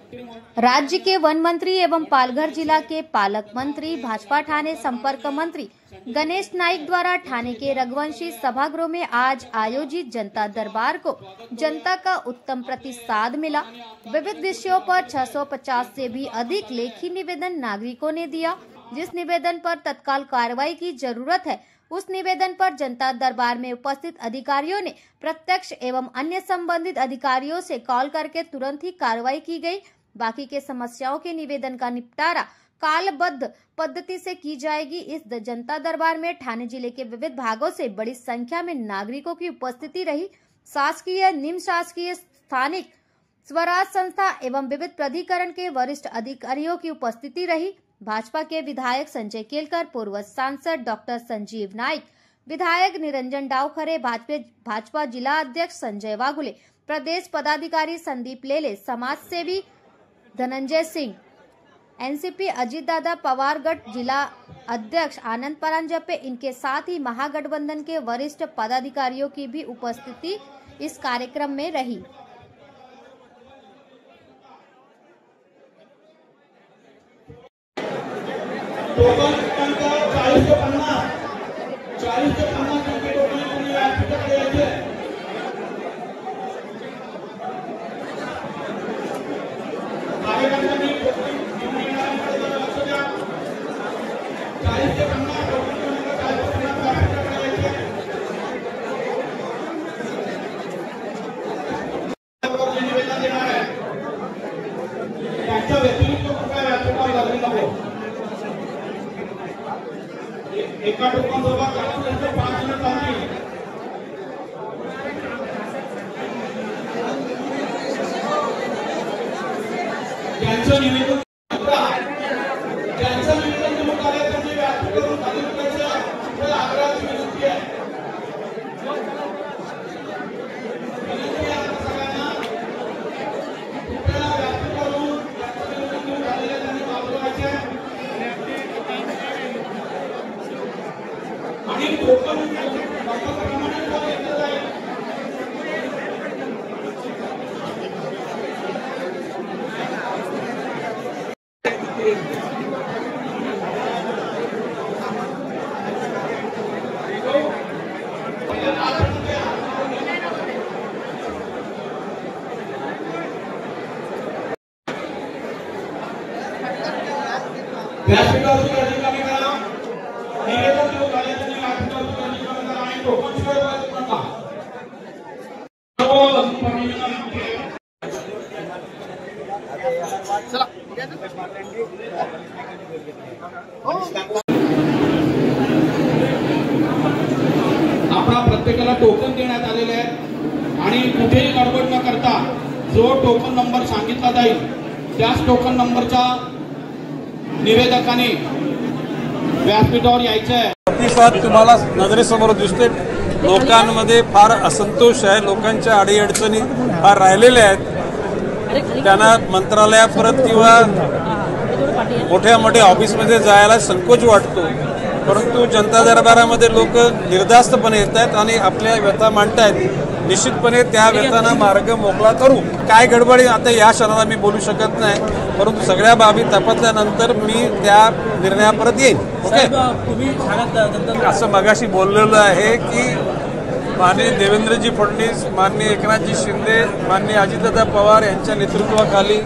राज्य के वन मंत्री एवं पालघर जिला के पालक मंत्री भाजपा ठाणे संपर्क मंत्री गणेश नाइक द्वारा ठाणे के रघुवंशी सभागृह में आज आयोजित जनता दरबार को जनता का उत्तम प्रतिसाद मिला। विविध विषयों पर 650 से भी अधिक लेखी निवेदन नागरिकों ने दिया। जिस निवेदन पर तत्काल कार्रवाई की जरूरत है, उस निवेदन पर जनता दरबार में उपस्थित अधिकारियों ने प्रत्यक्ष एवं अन्य संबंधित अधिकारियों से कॉल करके तुरंत ही कार्रवाई की गई। बाकी के समस्याओं के निवेदन का निपटारा कालबद्ध पद्धति से की जाएगी। इस जनता दरबार में ठाणे जिले के विविध भागों से बड़ी संख्या में नागरिकों की उपस्थिति रही। शासकीय, निम्न शासकीय, स्थानिक स्वराज संस्था एवं विविध प्राधिकरण के वरिष्ठ अधिकारियों की उपस्थिति रही। भाजपा के विधायक संजय केलकर, पूर्व सांसद डॉक्टर संजीव नाइक, विधायक निरंजन डावखरे, भाजपा जिला अध्यक्ष संजय वागुले, प्रदेश पदाधिकारी संदीप लेले, समाज सेवी धनंजय सिंह, एनसीपी अजीत दादा पवार गढ़ जिला अध्यक्ष आनंद परांजपे, इनके साथ ही महागठबंधन के वरिष्ठ पदाधिकारियों की भी उपस्थिति इस कार्यक्रम में रही। एका टोकनसोबत त्यांचं 5 मिनिट थांबली। त्यांचं निवेदन निवडून आले, त्यांची व्याख्या करून खाली उतरायचं आग्रहाची विनंती आहे। सगळ्यांना व्याख्या करून निवडून आलेल्या त्यांनी वापरायचे आणि टोकन प्रमाणे घेतलं जाईल। व्यासपीठावरची गर्दी कमी करा। निवेदन देऊ झाल्याने व्यासपीठावरची गर्दी कमी करा आणि टोकनशिवाय बोलू नका। चला आपल्या प्रत्येकाला टोकन देण्यात आलेले आहे आणि कुठेही गडबड न करता जो टोकन नंबर सांगितला जाईल त्याच टोकन नंबरच्या निवेदकाने व्यासपीठावर यायचं आहे। प्रतिसाद तुम्हाला नजरेसमोर दिसते। लोकांमध्ये फार असंतोष आहे, लोकांच्या अडीअडचणी फार राहिलेल्या आहेत। त्यांना मंत्रालयापर्यंत किंवा मोठ्या मोठ्या ऑफिसमध्ये जायला संकोच वाटतो, परंतु जनता दरबारामध्ये लोक निर्धास्तपणे येत आहेत आणि आपल्या व्यथा मांडतायत। निश्चितपणे त्या व्यथांना मार्ग मोकळा करू। काय गडबडी आता या क्षणाला मी बोलू शकत नाही, परंतु सगळ्या बाबी तपासल्यानंतर मी त्या निर्णयापर्यंत येईन। ओके, तुम्ही असं मगाशी बोललेलं आहे की माननीय देवेंद्रजी फडणवीस, माननीय एकनाथजी शिंदे, माननीय अजितदादा पवार यांच्या नेतृत्वाखाली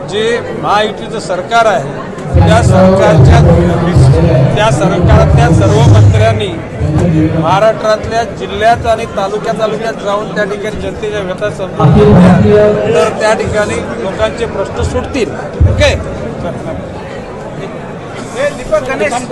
जे महायुतीचं सरकार आहे त्या सरकारातल्या सर्व मंत्र्यांनी महाराष्ट्रातल्या जिल्ह्यात आणि तालुक्यात जाऊन त्या ठिकाणी जनतेच्या व्यथा समजून घेतल्या तर त्या ठिकाणी लोकांचे प्रश्न सुटतील। ओके,